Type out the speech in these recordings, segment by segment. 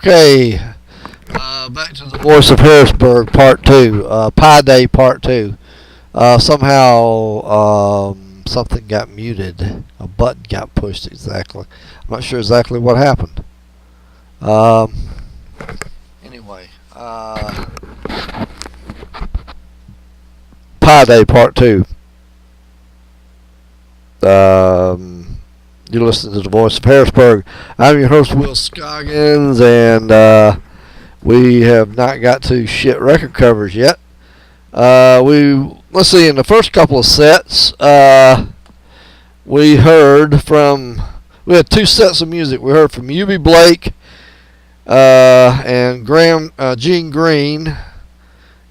Okay, back to the Voice of Harrisburg, part 2, Pi Day, part 2. Somehow, something got muted. A button got pushed exactly. I'm not sure exactly what happened. Anyway, Pi Day, part 2. You're listening to the Voice of Harrisburg. I'm your host, Will Scoggins, and we have not got to shit record covers yet. Let's see, in the first couple of sets, we had 2 sets of music. We heard from Eubie Blake and Gene Green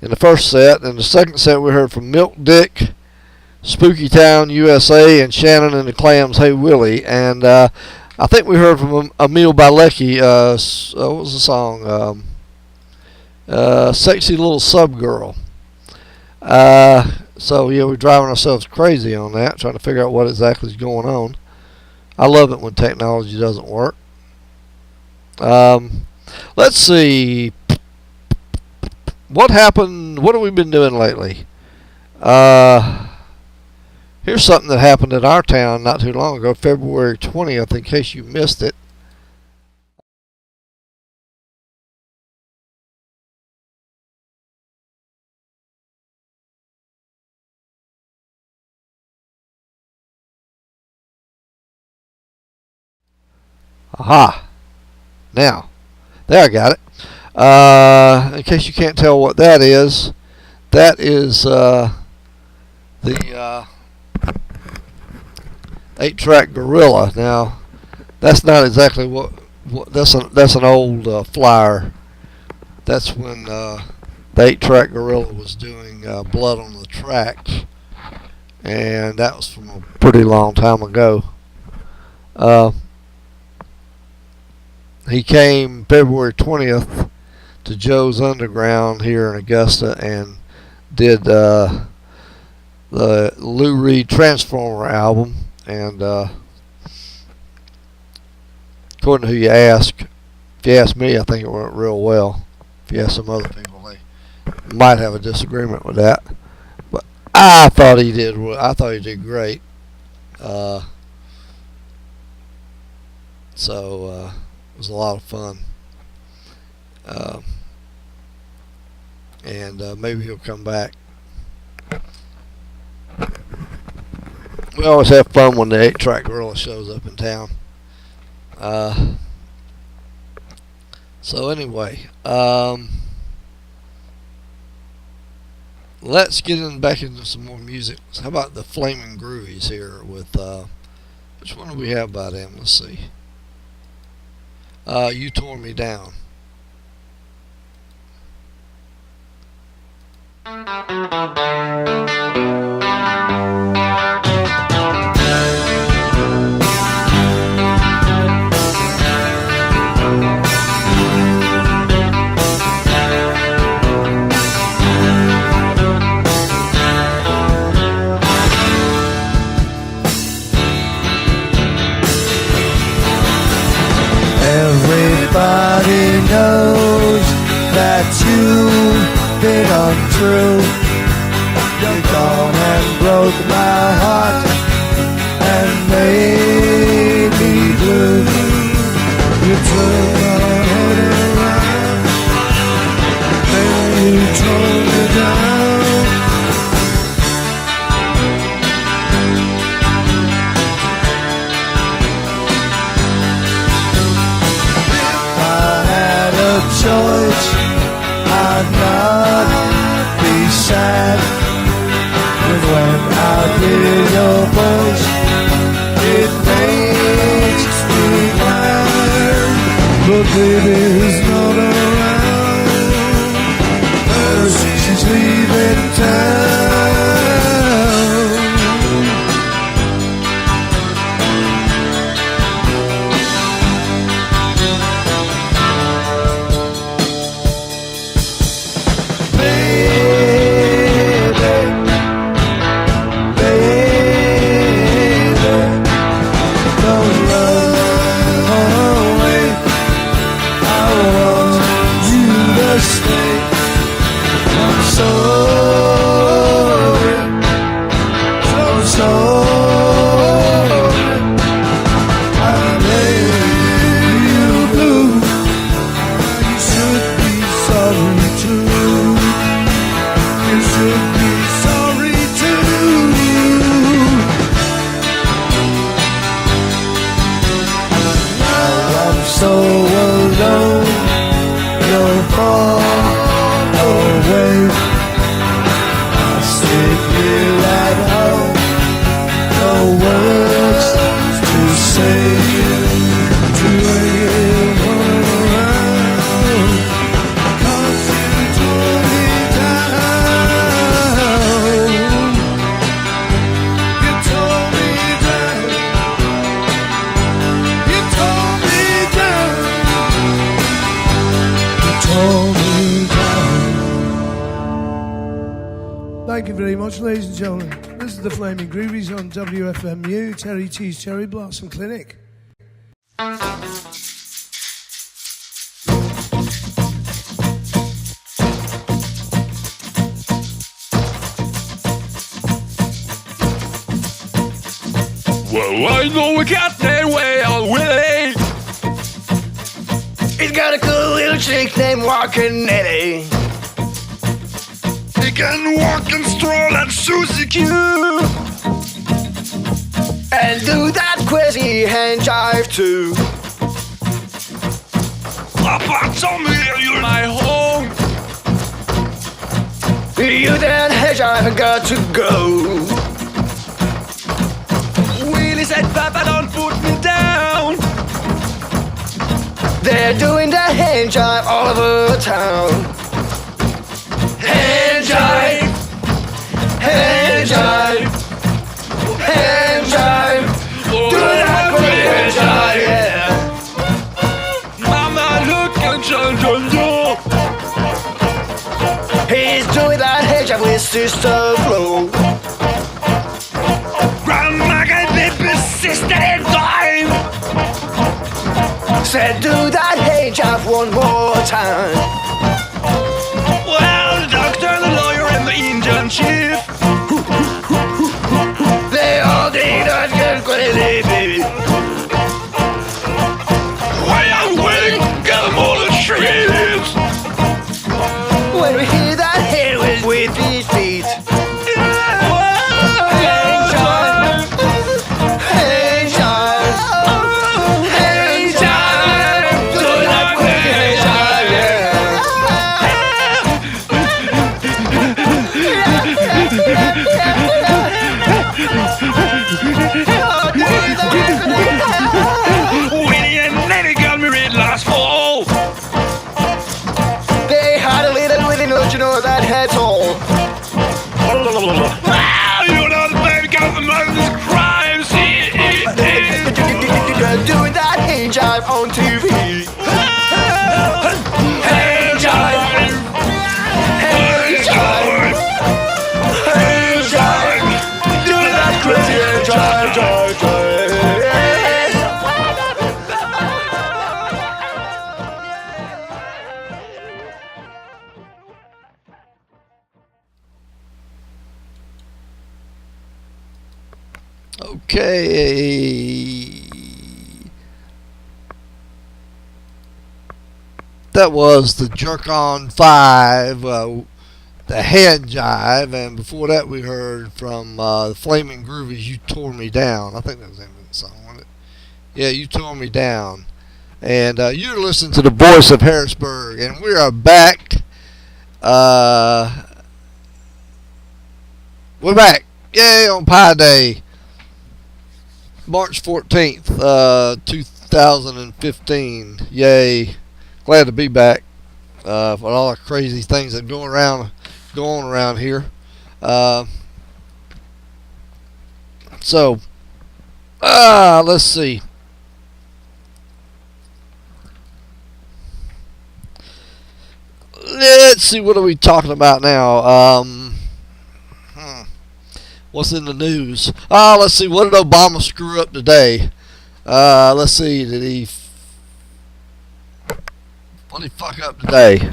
in the first set. In the second set, we heard from Milk Dick, Spooky Town, USA, and Shannon and the Clams, Hey Willie. And I think we heard from Emil Bilecki. What was the song? Sexy Little Sub Girl. So yeah, we're driving ourselves crazy on that, trying to figure out what exactly is going on. I love it when technology doesn't work. Let's see. What happened? What have we been doing lately? Here's something that happened in our town not too long ago, February 20th, in case you missed it. Aha. Now, there, I got it. In case you can't tell what that is the 8-track Gorilla. Now, that's not exactly what that's an old flyer. That's when the 8-track Gorilla was doing Blood on the Tracks, and that was from a pretty long time ago. He came February 20th to Joe's Underground here in Augusta and did the Lou Reed Transformer album. And according to who you ask, if you ask me, I think it went real well. If you ask some other people, they might have a disagreement with that. But I thought he did. I thought he did great. So it was a lot of fun. And maybe he'll come back. We always have fun when the 8-track Gorilla shows up in town. So anyway, let's get back into some more music. How about the Flaming Groovies here with, which one do we have by them? Let's see. You Tore Me Down. Everybody knows that you've been untrue. You're gone and broke my heart and made me blue. You took my head around, then you tore me down. Choice, I'd not be sad, but when I hear your voice, it makes me glad. But baby's not around, she's leaving town. Oh hold me down. Thank you very much, ladies and gentlemen. This is the Flaming Groovies on WFMU, Terry T's Cherry Blossom Clinic. Well, I know we got that way on Willie. He's got a cool little chick named Walking Nelly. He can walk and stroll like Susie Q. And do that crazy hand jive too. Papa told me you're my home. You that hand jive got to go. Willie said, Papa, don't put me down. They're doing the hand jive all over town. Hand jive, hand jive, hand jive. Do that great hand jive, yeah. Mama, look at John. He's doing that hand jive with Sister Flo. Grandma got baby sister and dime. Said do that hand jive one more time. Well, the doctor, the lawyer, and the Indian chief, They all did that good quality, baby. why I'm waiting, got them all the trees. When we hear that hand with these feet. Hand jive, hand jive, hand jive. Do that quick hand jive, yeah. Winnie and Nelly got married last fall. They had a little Willie, don't you know that head's all. Wow, you know the baby got the mother's crimes. Doing that hand jive on TV. Hand jive, hand jive, hand jive. Doing that crazy hand jive, jive, jive. Okay. That was the Jerk On 5, the hand jive, and before that we heard from the Flaming Groovies, You Tore Me Down. I think that was the name of the song, wasn't it? Yeah, You Tore Me Down. And you're listening to the voice of Harrisburg, and we are back. We're back. Yay, on Pi Day. March 14th, 2015. Yay. Glad to be back for all the crazy things that go on around here. Let's see. Let's see, what are we talking about now? What's in the news? Let's see, what did Obama screw up today? Let's see, what did he fuck up today?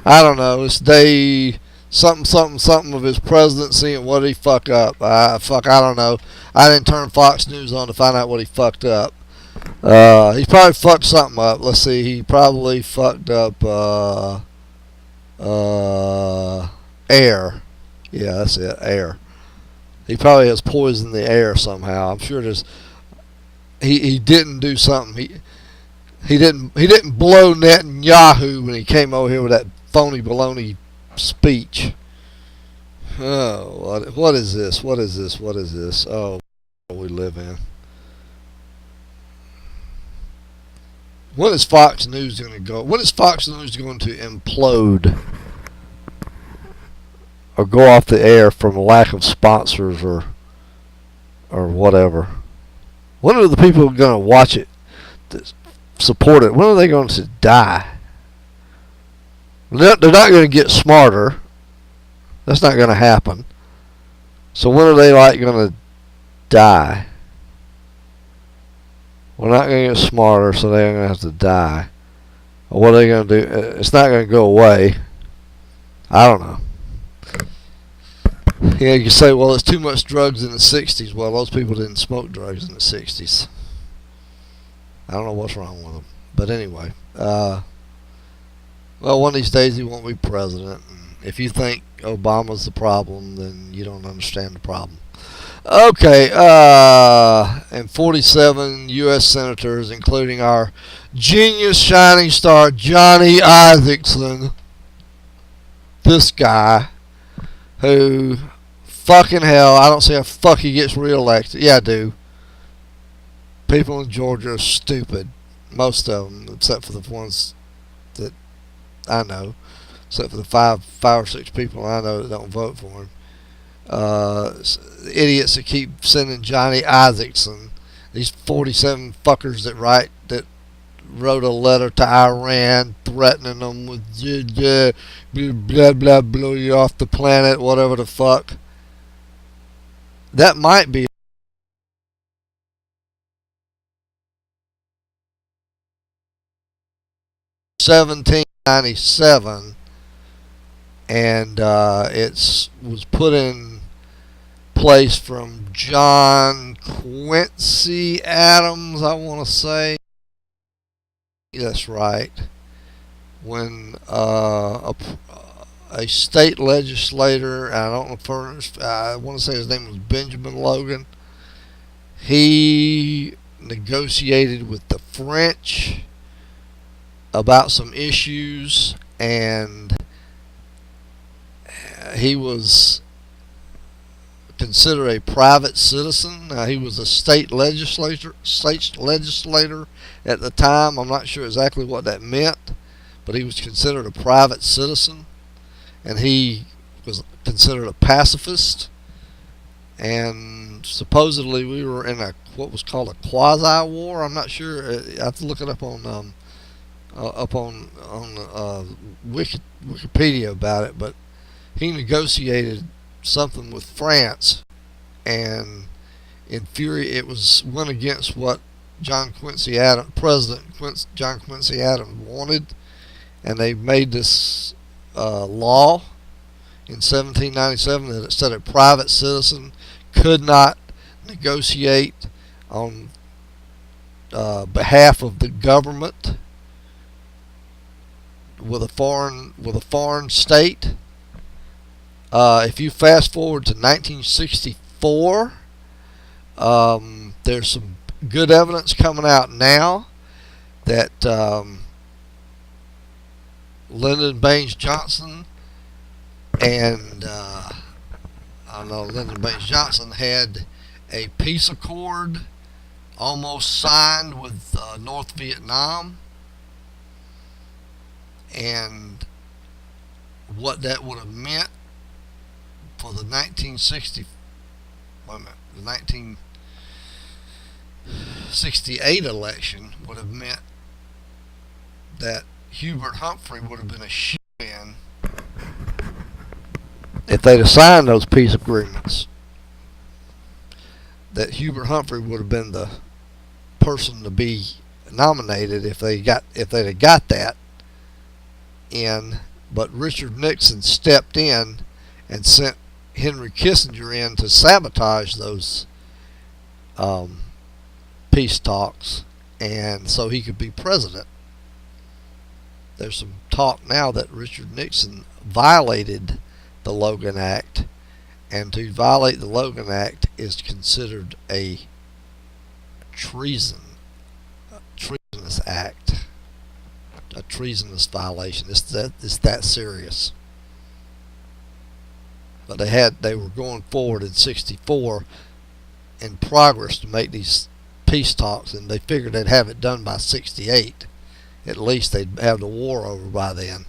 I don't know. It's day something of his presidency, and what did he fuck up? I don't know. I didn't turn Fox News on to find out what he fucked up. He probably fucked something up. Let's see. He probably fucked up air. Yeah, that's it. Air. He probably has poisoned the air somehow. I'm sure there's. He didn't do something. He didn't blow Netanyahu when he came over here with that phony baloney speech. Oh, what is this? What is this? What is this? Oh, we live in. When is Fox News going to go? When is Fox News going to implode or go off the air from lack of sponsors or whatever? When are the people going to watch it, that support it? When are they going to die? They're not going to get smarter. That's not going to happen. So when are they like going to die? We're not going to get smarter, so they're going to have to die. Or what are they going to do? It's not going to go away. I don't know. Yeah, you say, well, there's too much drugs in the 60s. Well, those people didn't smoke drugs in the 60s. I don't know what's wrong with them. But anyway, well, one of these days he won't be president. And if you think Obama's the problem, then you don't understand the problem. Okay, and 47 U.S. senators, including our genius shining star, Johnny Isaacson. This guy who, fucking hell, I don't see how fuck he gets reelected. Yeah, I do. People in Georgia are stupid. Most of them, except for the ones that I know. Except for the five or six people I know that don't vote for him. Idiots that keep sending Johnny Isaacson, these 47 fuckers that wrote a letter to Iran threatening them with blah blah, blow you off the planet, whatever the fuck. That might be 1797, and it was put in place from John Quincy Adams, I want to say. That's right. When a state legislator, I don't know if I want to say his name was Benjamin Logan, he negotiated with the French about some issues, and he was considered a private citizen. He was a state legislator at the time. I'm not sure exactly what that meant, but he was considered a private citizen, and he was considered a pacifist. And supposedly we were in what was called a quasi-war. I'm not sure. I have to look it up on Wikipedia about it, but he negotiated something with France, and in theory it went against what President John Quincy Adams wanted, and they made this law in 1797 that it said a private citizen could not negotiate on behalf of the government with a foreign state. If you fast forward to 1964, there's some good evidence coming out now that Lyndon Baines Johnson and Lyndon Baines Johnson had a peace accord almost signed with North Vietnam, and what that would have meant for the 1968 election would have meant that Hubert Humphrey would have been a shoo-in if they'd have signed those peace agreements. That Hubert Humphrey would have been the person to be nominated if they'd have got that in. But Richard Nixon stepped in and sent Henry Kissinger in to sabotage those peace talks, and so he could be president. There's some talk now that Richard Nixon violated the Logan Act, and to violate the Logan Act is considered a treasonous act, a treasonous violation. It's that serious. But they were going forward in 64 in progress to make these peace talks, and they figured they'd have it done by 68. At least they'd have the war over by then.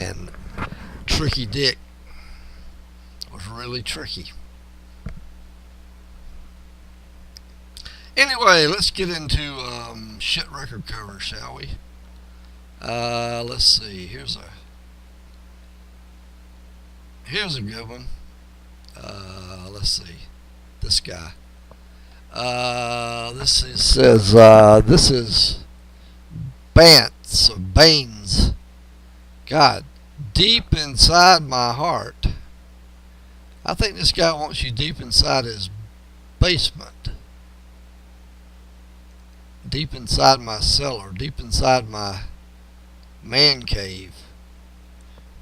And Tricky Dick was really tricky. Anyway, let's get into shit record covers, shall we? Let's see. Here's a good one. Let's see. This guy. This is Bance or Baines. God, deep inside my heart. I think this guy wants you deep inside his basement. Deep inside my cellar. Deep inside my man cave.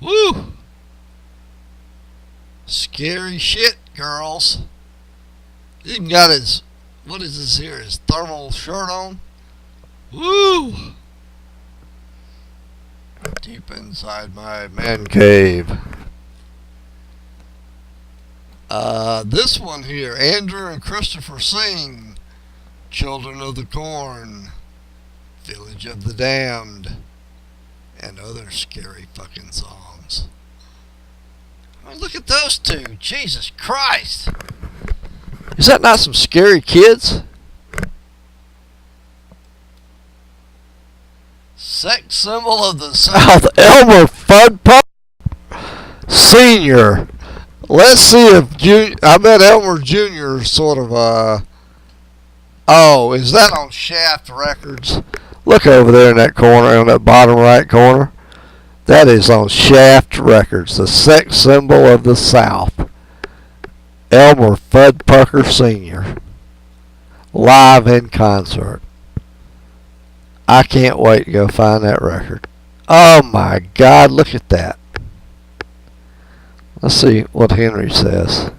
Woo! Scary shit, girls. He even got his, what is this here, his thermal shirt on. Woo! Deep inside my man cave. This one here, Andrew and Christopher sing Children of the Corn, Village of the Damned, and other scary fucking songs. I mean, look at those two. Jesus Christ. Is that not some scary kids? Sex symbol of the South, Elmer Fudd Senior. Let's see if I bet Elmer Jr. is sort of oh, is that on Shaft Records? Look over there in that corner, on that bottom right corner. That is on Shaft Records, the sex symbol of the South. Elmer Fudd Pucker Sr. Live in concert. I can't wait to go find that record. Oh my God, look at that. Let's see what Henry says.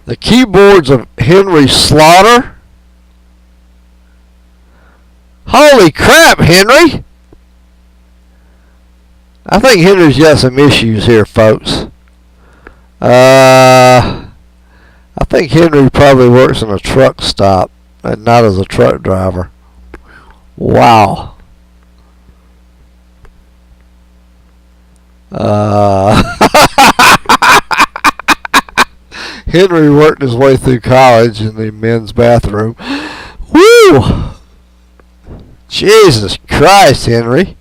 The keyboards of Henry Slaughter. Holy crap, Henry! I think Henry's got some issues here, folks. I think Henry probably works in a truck stop and not as a truck driver. Wow. Henry worked his way through college in the men's bathroom. Woo! Jesus Christ, Henry.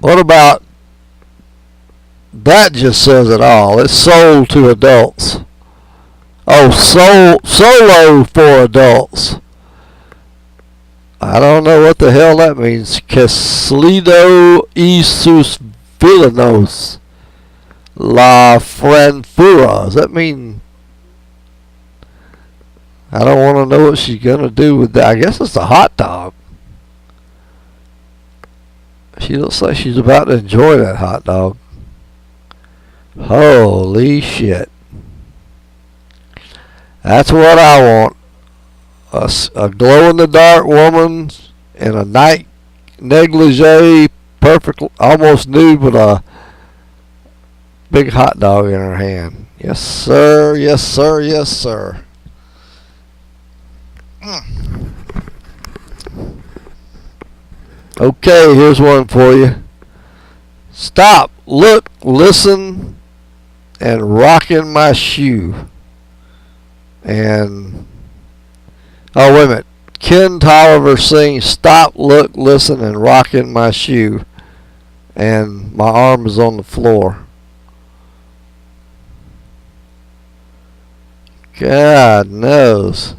What about that? Just says it all. It's sold to adults. Oh, solo for adults. I don't know what the hell that means. Caslido y sus villanos. La Franfura. Does that mean? I don't want to know what she's going to do with that. I guess it's a hot dog. She looks like she's about to enjoy that hot dog. Holy shit. That's what I want. A glow-in-the-dark woman in a night negligee, perfect, almost nude, with a big hot dog in her hand. Yes, sir. Yes, sir. Yes, sir. Okay, here's one for you. Stop, look, listen, and rockin' my shoe. And oh, wait a minute. Ken Tolliver sings Stop, Look, Listen, and Rockin' My Shoe. And my arm is on the floor. God knows.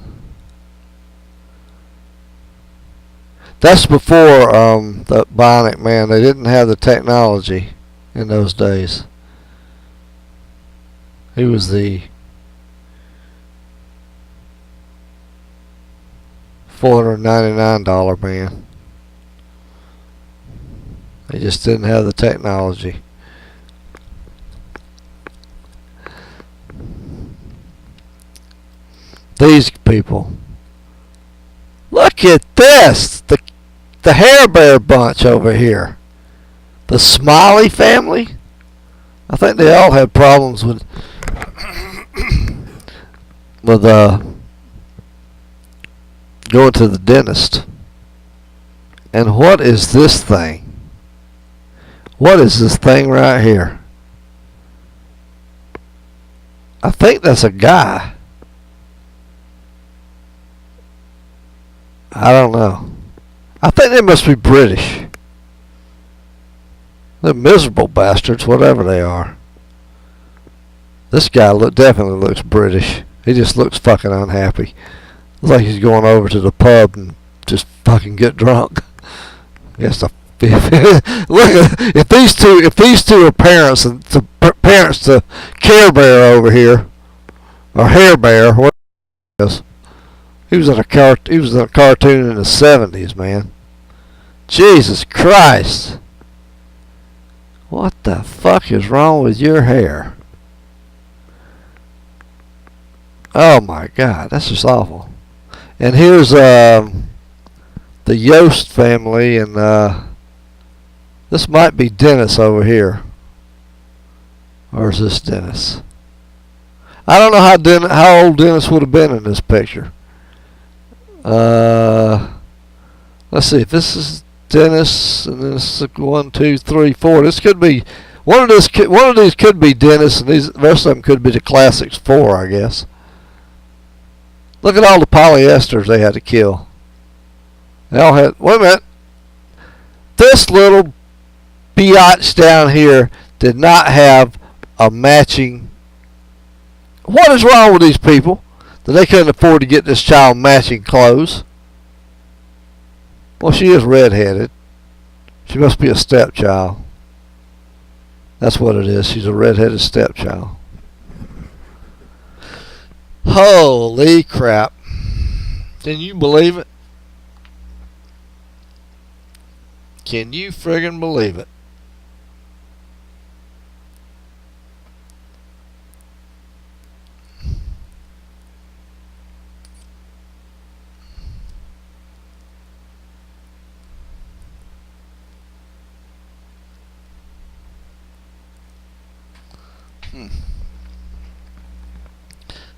That's before the Bionic Man. They didn't have the technology in those days. He was the $499 man. They just didn't have the technology. These people. Look at this. The Hair Bear bunch over here. The Smiley family. I think they all had problems with going to the dentist. And what is this thing? What is this thing right here? I think that's a guy. I don't know. I think they must be British. They're miserable bastards, whatever they are. This guy definitely looks British. He just looks fucking unhappy. Looks like he's going over to the pub and just fucking get drunk. Guess the look, if these two are parents and parents to Care Bear over here, or Hair Bear, what it is. He was in a cartoon in the 70s, man. Jesus Christ. What the fuck is wrong with your hair? Oh my God, that's just awful. And here's the Yost family, and this might be Dennis over here. Or is this Dennis? I don't know how old Dennis would have been in this picture. Let's see if this is Dennis, and this is 1, 2, 3, 4. This could be one of these could be Dennis, and the rest of them could be the Classics 4, I guess. Look at all the polyesters they had to kill. They all had. Wait a minute. This little biatch down here did not have a matching. What is wrong with these people that they couldn't afford to get this child matching clothes? Well, she is redheaded. She must be a stepchild. That's what it is. She's a redheaded stepchild. Holy crap. Can you believe it? Can you friggin' believe it?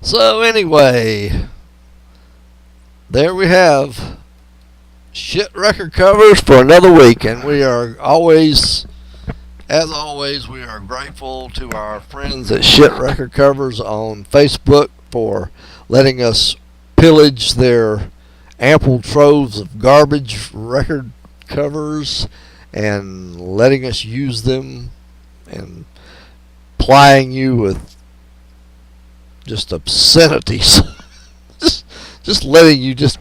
So anyway, there we have shit record covers for another week, and we are always, as always, we are grateful to our friends at Shit Record Covers on Facebook for letting us pillage their ample troves of garbage record covers and letting us use them and plying you with just obscenities. just letting you just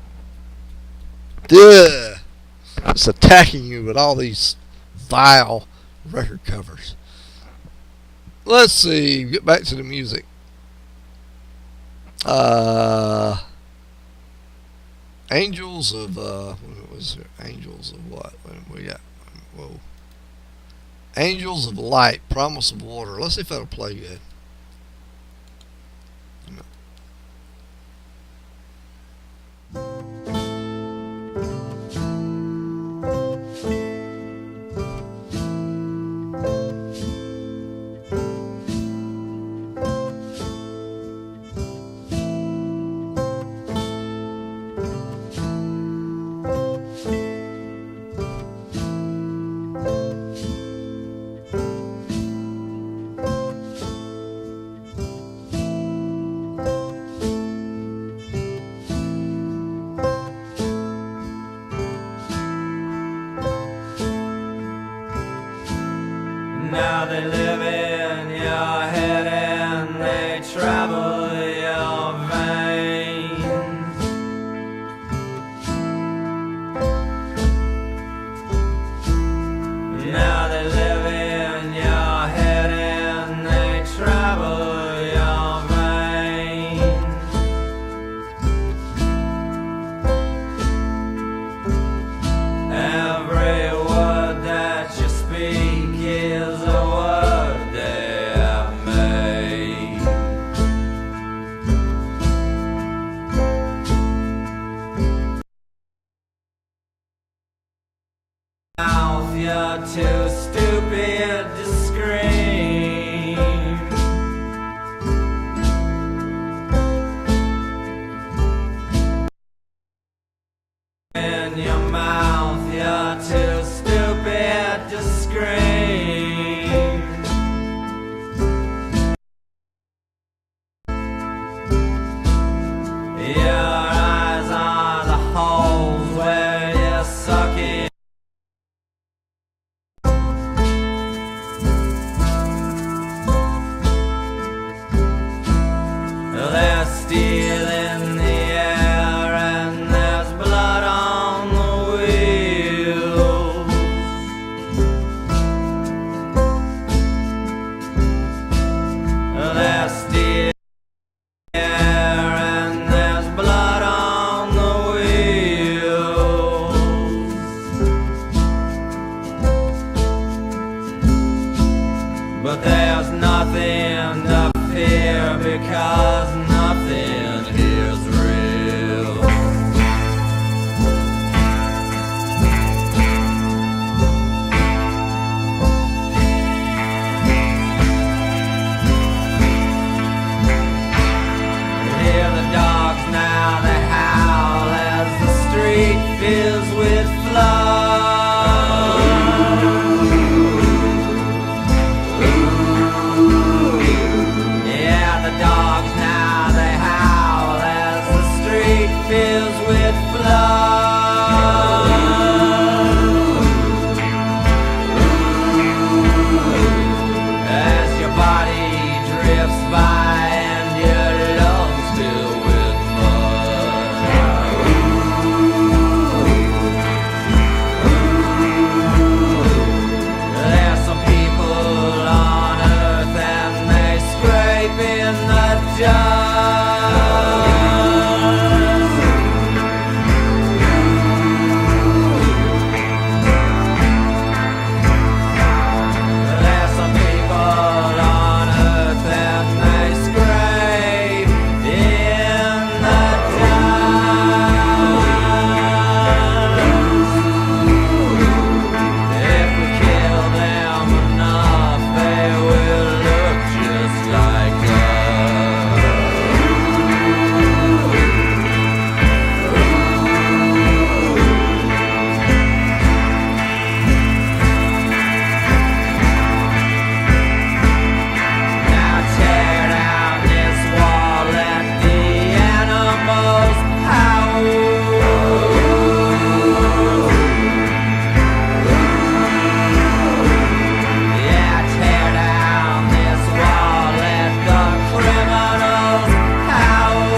attacking you with all these vile record covers. Let's see, get back to the music. Angels of what was it? Angels of what? We got whoa. Angels of Light, Promise of Water. Let's see if that'll play good. Now they live in your head and they travel your veins. Now they live in your head and they travel your veins. Every word that you speak is a word they have made. Mouth, you're too stupid to scream. In your mouth, you're too stupid to scream. Your eyes are the holes steel in the air and there's blood on the wheels. There's steel in the air and there's blood on the wheels. But there's nothing to fear because nothing here's real. Hear the dogs now, they howl as the street fills with flood. Yeah, the dogs now, they howl as the street fills with blood. As your body drifts by and your lungs fill with mud. There's some people on earth and they scrape in the dust. There's some people on earth and they scrape in the dust. If we kill them enough, they will look just like us. Now tear down this wall, let the animals howl. Yeah, tear down this wall, let the criminals howl.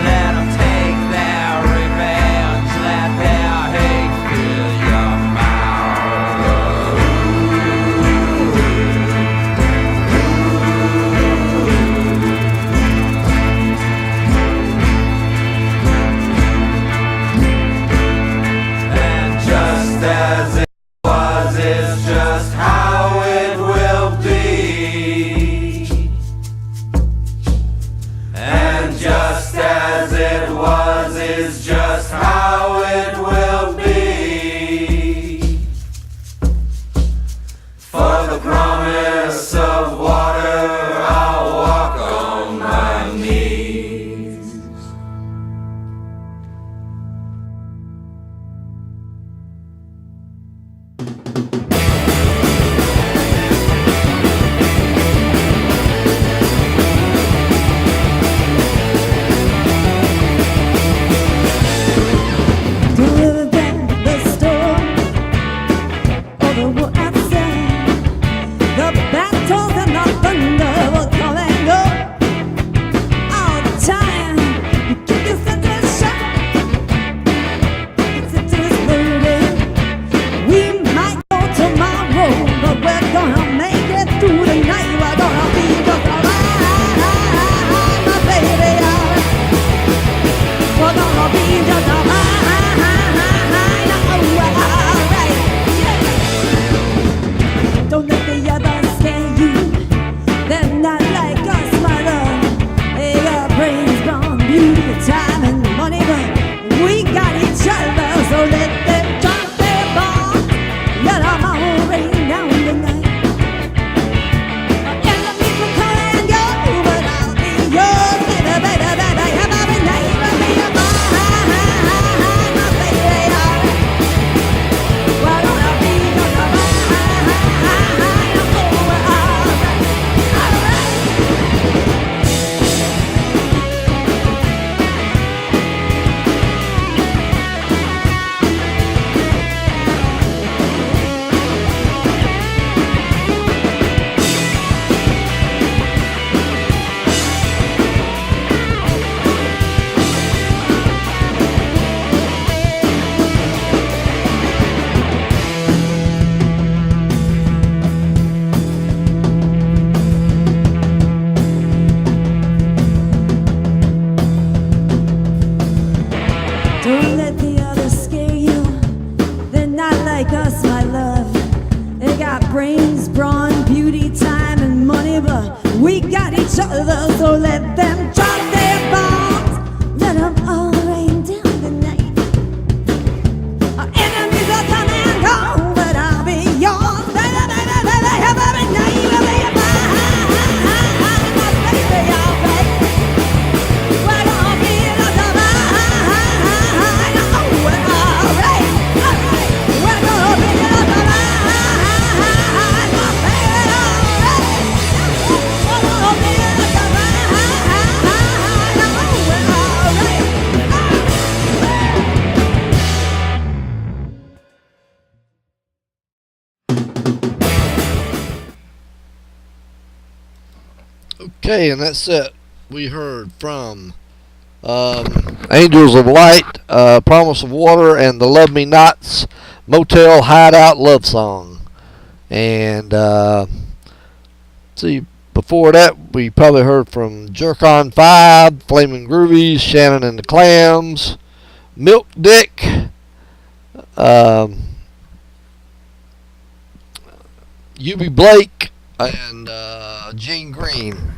Let them take their revenge, let their hate fill your mouth. And just as it was is just how it will be. And just as it was is just how it will be. For the promise of water, I'll walk on my knees. The battle We got each other, so let them drop their bombs. Let them all rain down tonight. Our enemies are come and go, but I'll be yours. Baby, baby, baby, every night will be mine. My baby, alright. We're gonna be like a mine. Oh, we're alright, alright. We're gonna be like a mine. My baby, alright. We're gonna be like a mine. Oh, we're alright. Okay, and that's it. We heard from Angels of Light, Promise of Water, and the Love Me Nots Motel Hideout Love Song. And see, before that, we probably heard from Jerk On 5, Flaming Groovies, Shannon and the Clams, Milk Dick, UB Blake, and Gene Green.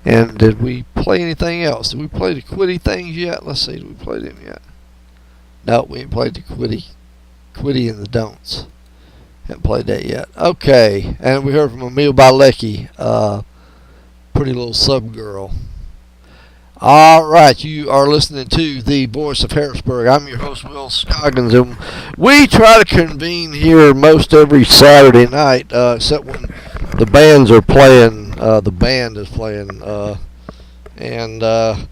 And did we play anything else? Did we play the Quitty things yet? Let's see, did we play them yet? No, we ain't played the Quitty and the Don'ts. Haven't played that yet. Okay, and we heard from Emil Bilecki, Pretty Little Sub Girl. Alright, you are listening to the Voice of Harrisburg. I'm your host, Will Scoggins, and we try to convene here most every Saturday night, except when the bands are playing. The band is playing, and the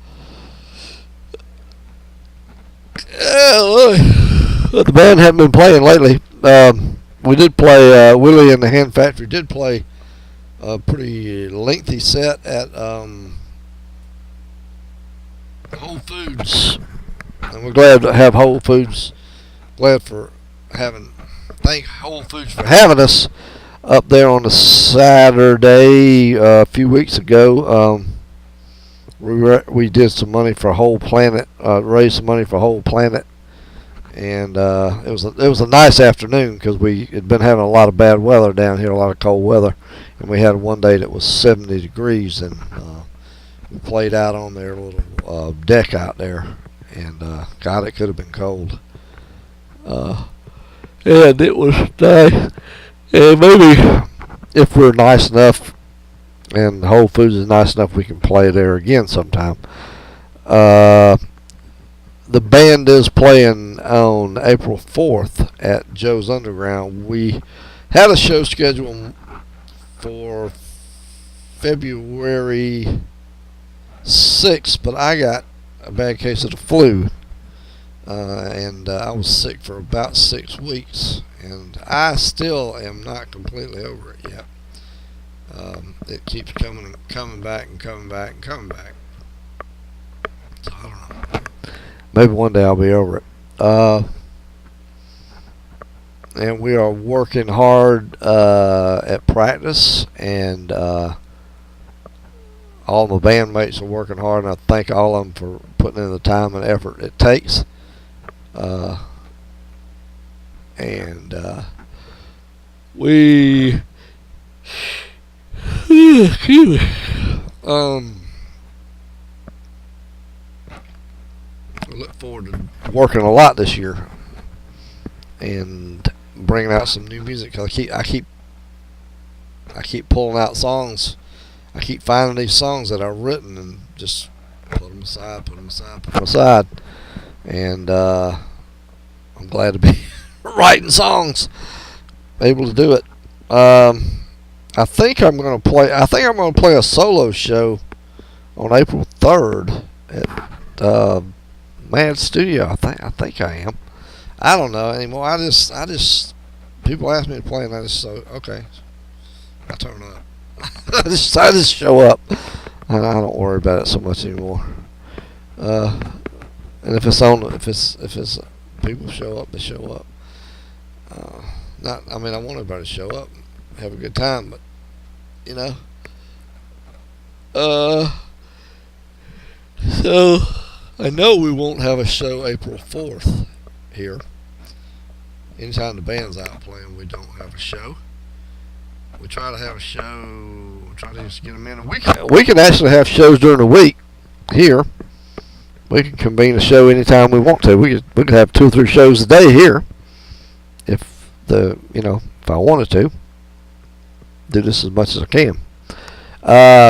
band haven't been playing lately. We did play, Willie and the Hand Factory did play a pretty lengthy set at Whole Foods, and we're glad to have Whole Foods. Glad for thank Whole Foods for having us up there on a Saturday a few weeks ago. We did some money for Whole Planet, raised some money for Whole Planet, and it was a nice afternoon because we had been having a lot of bad weather down here, a lot of cold weather, and we had one day that was 70 degrees, and we played out on their little deck out there, and God, it could have been cold. And it was nice. And maybe if we're nice enough, and Whole Foods is nice enough, we can play there again sometime. The band is playing on April 4th at Joe's Underground. We had a show scheduled for February 6th, but I got a bad case of the flu, and I was sick for about 6 weeks, and I still am not completely over it yet. It keeps coming back and coming back and coming back. So I don't know. Maybe one day I'll be over it. And we are working hard at practice, and all my bandmates are working hard, and I thank all of them for putting in the time and effort it takes. We excuse me. I look forward to working a lot this year and bringing out some new music. 'Cause I keep pulling out songs. I keep finding these songs that I've written and just put them aside. And I'm glad to be writing songs, able to do it. I think I'm going to play a solo show on April 3rd at Mad Studio. I think I am. I don't know anymore. I just people ask me to play, and I just say okay. I turn up. I just show up. I don't worry about it so much anymore. And if it's people show up, they show up. I want everybody to show up, and have a good time, but you know. So I know we won't have a show April 4th here. Anytime the band's out playing, we don't have a show. We try to have a show. Try to just get them in. We can actually have shows during the week here. We can convene a show anytime we want to. We could have 2 or 3 shows a day here, if I wanted to. Do this as much as I can.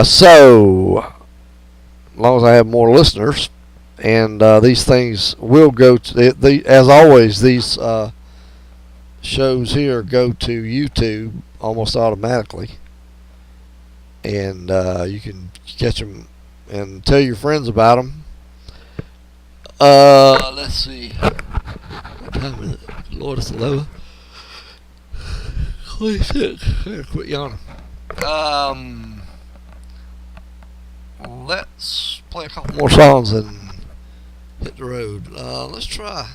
So, as long as I have more listeners, and these things will go to as always. These shows here go to YouTube almost automatically, and you can catch them and tell your friends about them. Let's see. What time is it? Lord, it's 11. Holy shit! Quit yawning. Let's play a couple more songs and hit the road. Let's try.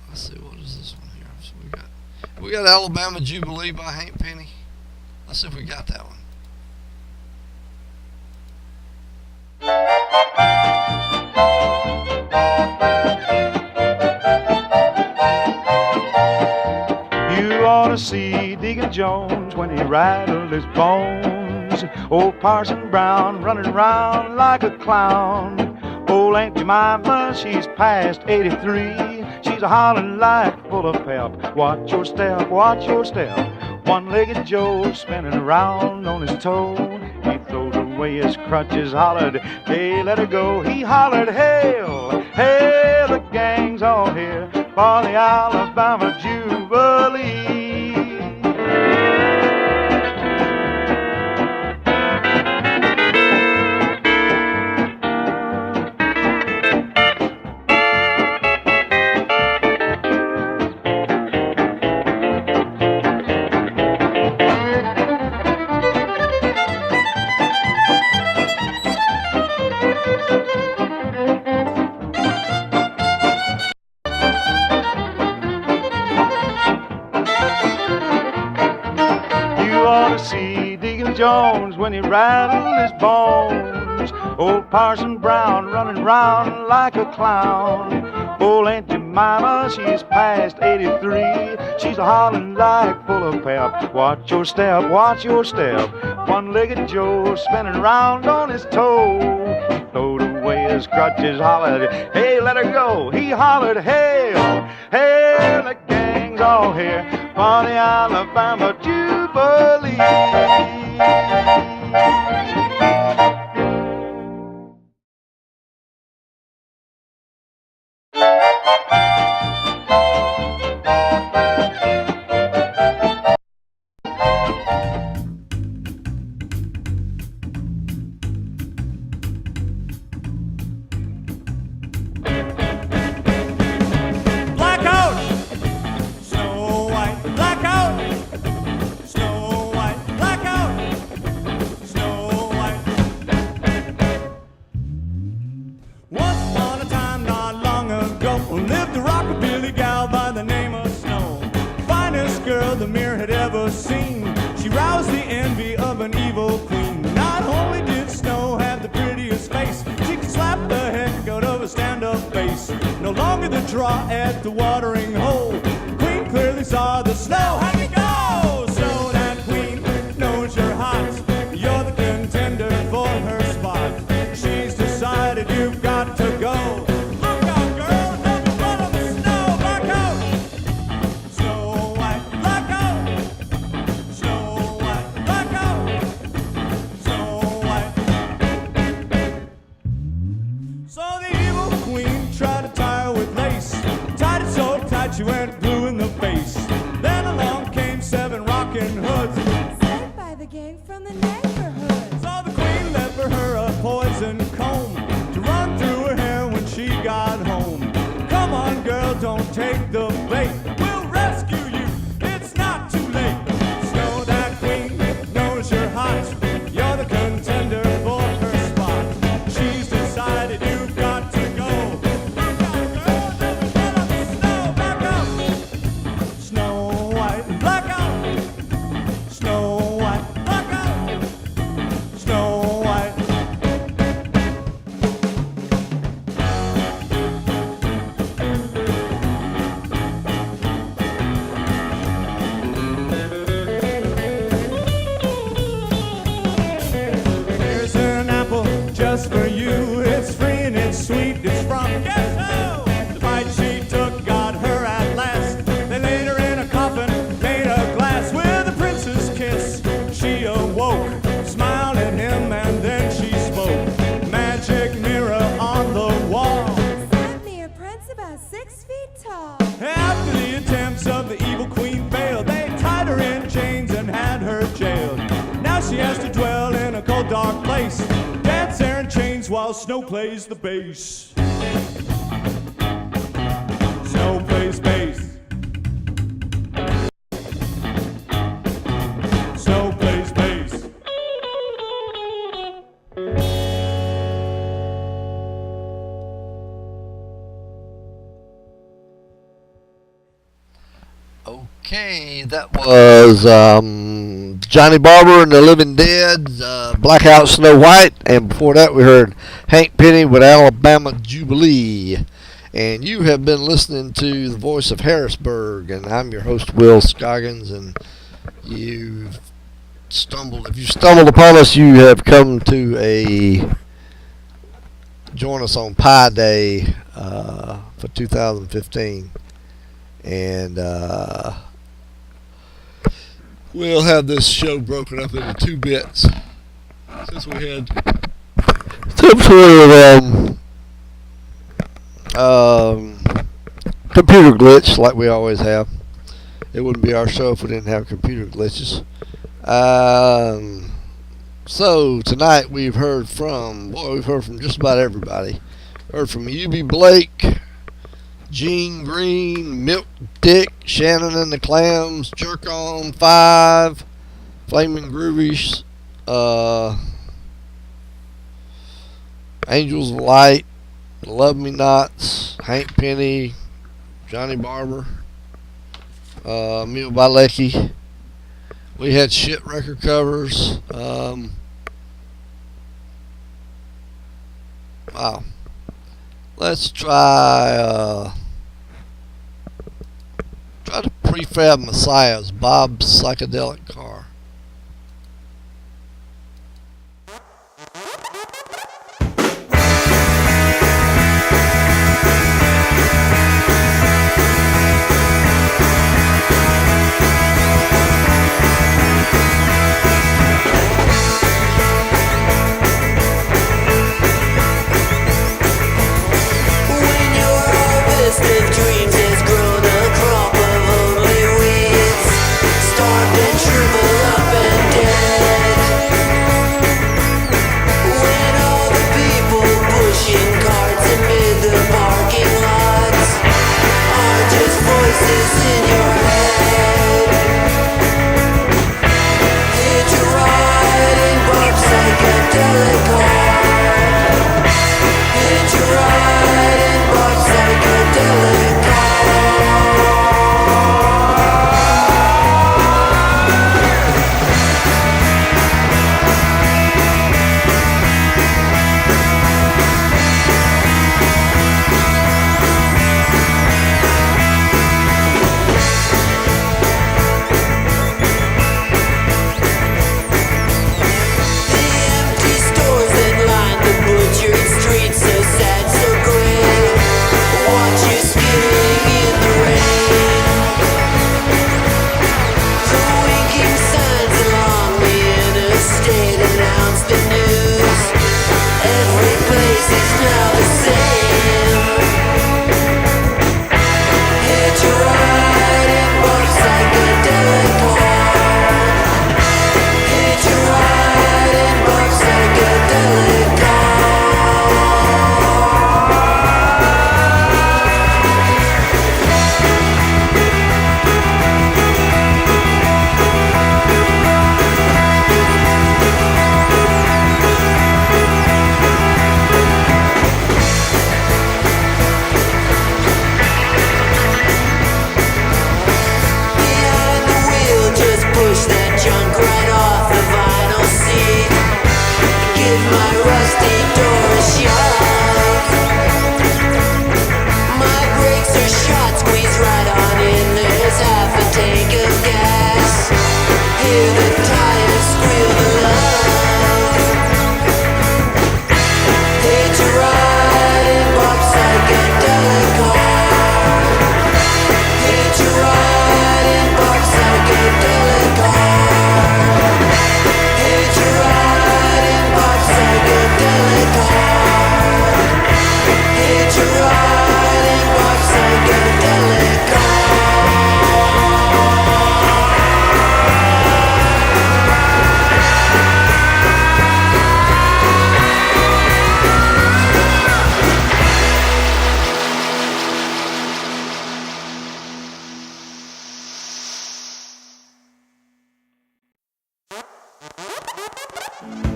Let's see, what is this one here? So we got Alabama Jubilee by Hank Penny. Let's see if we got that one. You ought to see Deacon Jones when he rattled his bones. Old Parson Brown running round like a clown. Old Aunt Jemima, she's past 83. She's a hollering like full of pep. Watch your step, watch your step. One-legged Joe spinning around on his toe. He throws away his crutches, hollered, hey, let her go. He hollered, hail, hail, the gang's all here for the Alabama Jubilee. Jones when he rattled his bones. Old Parson Brown running round like a clown. Old Aunt Jemima, she's past 83. She's a hollering like full of pep. Watch your step, watch your step. One-legged Joe spinning round on his toe. He throwed away his crutches, hollered, hey, let her go. He hollered, hail, hail, the gang's all here for the Alabama Jubilee. Draw at the watering hole. The queen clearly saw the snow. How'd you go? So that queen knows you're hot. You're the contender for her spot. She's decided you've got to go. Look out, girl, help me run on the snow. Black out. Snow White, black out. Snow White, black out. Snow White. So the evil queen tried to tie her with lace. Tied it so tight she went blue in the face. Then along came 7 rockin' hoods, Saved by the gang from the neighborhood. so the queen left for her a poison comb to run through her hair when she got home. Come on, girl, don't take the bait. We'll rescue you, it's not too late. Snow that queen knows you're hot. You're the contender for her spot. She's decided you've got to go. Look out, girl, let me run on the snow. Back out. Snow White, black out. Snow White, black out. Snow plays the bass. Snow plays bass. Snow plays bass. Okay, that was Johnny Barber and the Living Dead, Blackout Snow White, and before that we heard Hank Penny with Alabama Jubilee. And you have been listening to the Voice of Harrisburg, and I'm your host Will Scoggins. And if you stumbled upon us, you have come to join us on Pi Day for 2015. And we'll have this show broken up into 2 bits since we had some sort of computer glitch like we always have. It wouldn't be our show if we didn't have computer glitches. So tonight we've heard from just about everybody. Heard from U.B. Blake, Gene Green, Milk Dick, Shannon and the Clams, Jerk On 5, Flaming Groovies, Angels of Light, Love Me Nots, Hank Penny, Johnny Barber, Emil Bilecki. We had shit record covers. Wow. Let's try to Prefab Messiah's Bob's Psychedelic Car. Dreams has grown a crop of ugly weeds. Starved and shriveled Don't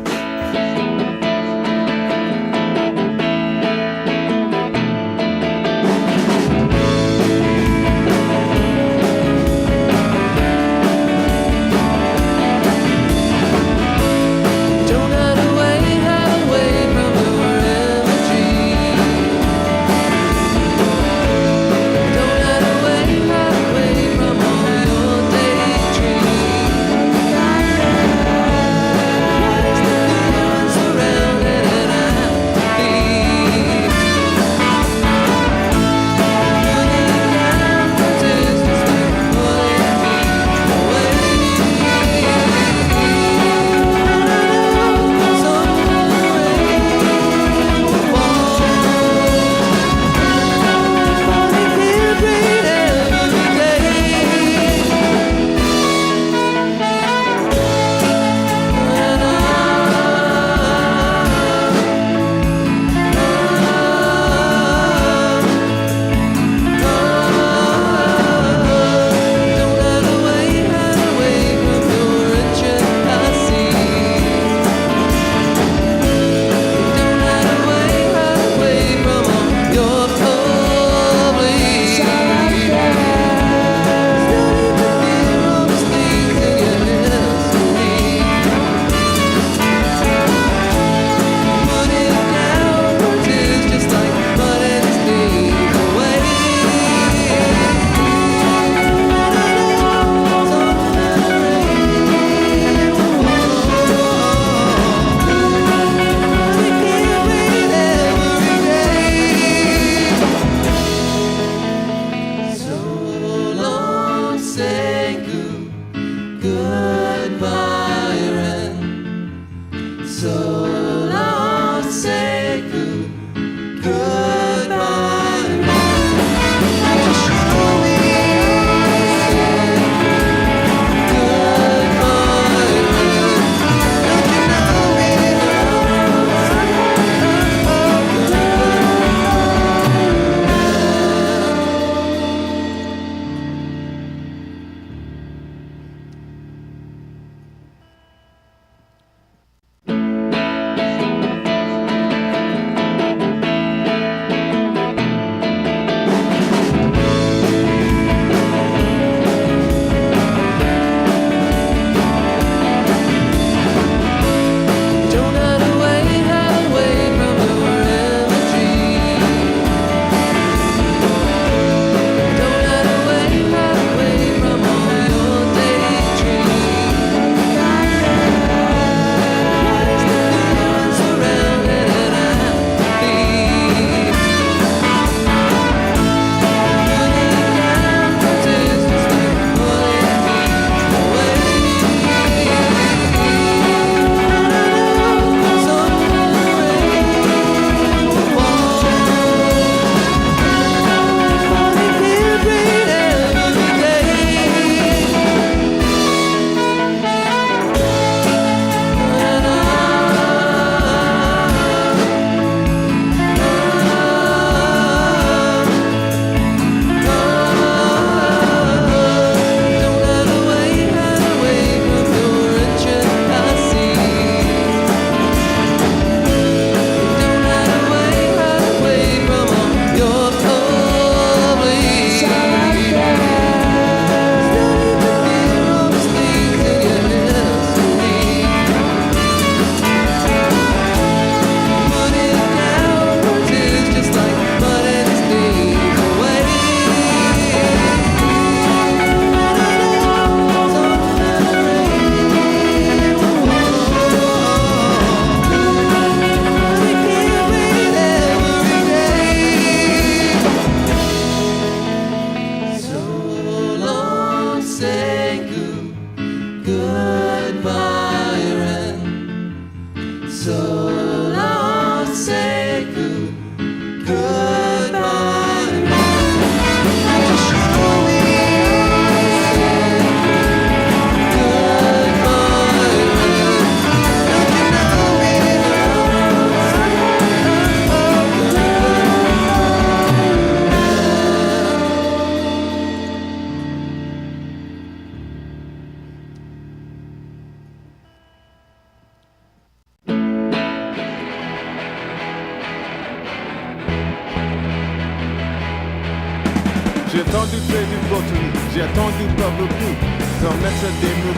J'ai attendu près du Botany, j'ai attendu pas beaucoup, pour mettre des mots.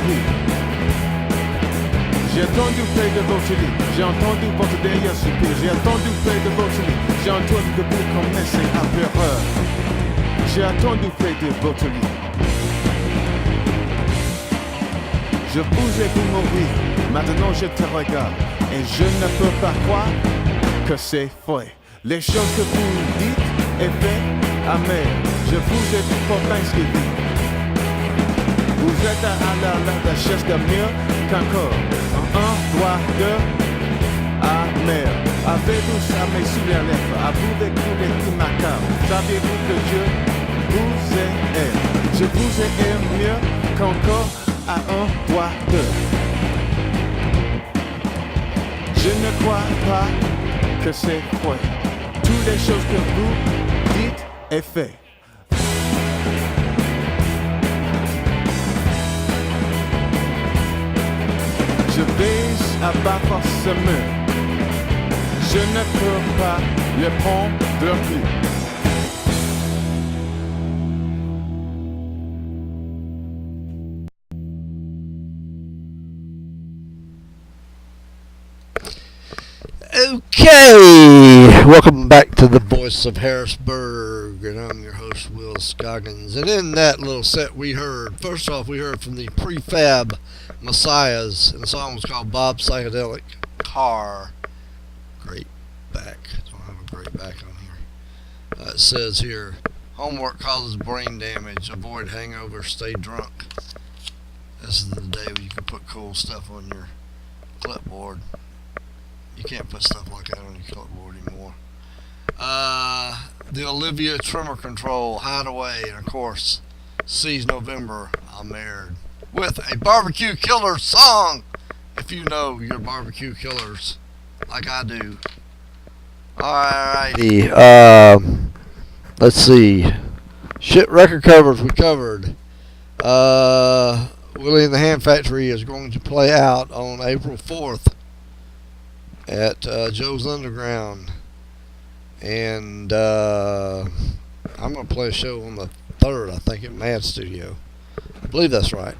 J'ai attendu près de votre lit, j'ai entendu votre derrière soupir. J'ai attendu près de votre lit, j'ai entendu que vous commencez à pleurer. J'ai attendu près de votre lit. Je vous ai vu mourir, maintenant je te regarde, et je ne peux pas croire que c'est vrai. Les choses que vous dites et faites, amen. Je vous ai vu pour Thanksgiving. Vous êtes à la recherche de mieux qu'encore. Un, trois, deux, amen. Avez-vous ça mes sous les lèvres? Avez-vous des petits macabres? Saviez-vous que je vous aime? Je vous aime mieux qu'encore à un, trois, deux. Je ne crois pas que c'est vrai. Toutes les choses que vous dites et faites. Je vais abattre ce mur. Je ne peux pas le prendre plus. Okay, welcome back to the Voice of Harrisburg, and I'm your host, Will Scoggins. And in that little set we heard, first off we heard from the Prefab Messiahs, and the song was called Bob's Psychedelic Car. Great back. Don't have a great back on here. It says here, homework causes brain damage, avoid hangover, stay drunk. This is the day when you can put cool stuff on your clipboard. You can't put stuff like that on your clipboard anymore. The Olivia Tremor Control, Hideaway, and of course, Seize November, I'm Married. With a barbecue killer song, if you know your barbecue killers, like I do. Alrighty, let's see. Shit record covers we covered. Willie and the Ham Factory is going to play out on April 4th. At Joe's Underground, and I'm going to play a show on the 3rd, I think, at Mad Studio. I believe that's right.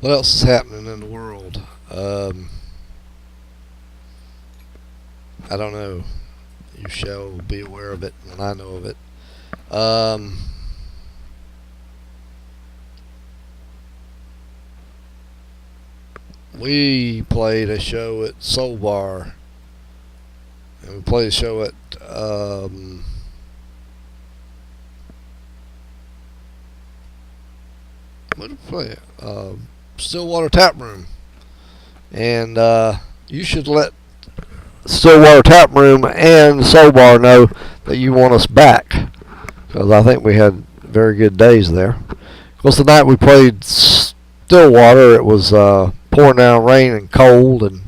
What else is happening in the world? I don't know. You shall be aware of it when I know of it. We played a show at Soul Bar, and we played a show at what did we play? Stillwater Tap Room, and you should let Stillwater Tap Room and Soul Bar know that you want us back, because I think we had very good days there. Of course, the night we played Stillwater, it was pouring down rain and cold, and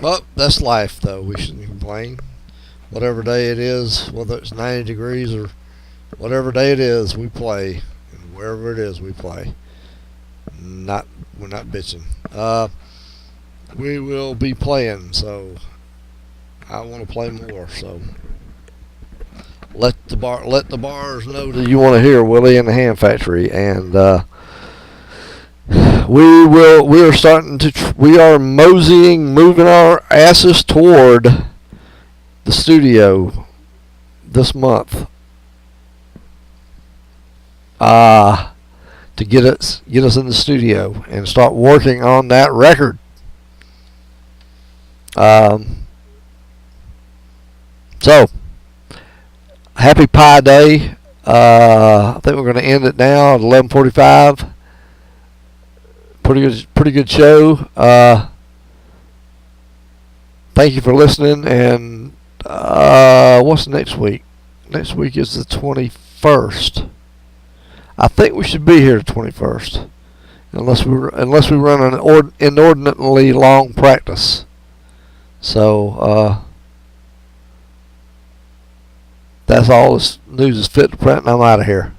well, that's life though. We shouldn't complain. Whatever day it is, whether it's 90 degrees or whatever day it is, we play, and wherever it is, we play. We're not bitching. We will be playing, so I want to play more. So let the bars know that you want to hear Willie and the Ham Factory, and we are moving our asses toward the studio this month. To get us in the studio and start working on that record. So happy Pi Day. I think we're going to end it now at 11:45. Pretty good show. Thank you for listening. And what's next week? Next week is the 21st. I think we should be here the 21st, unless we run an inordinately long practice. So that's all this news is fit to print, and I'm out of here.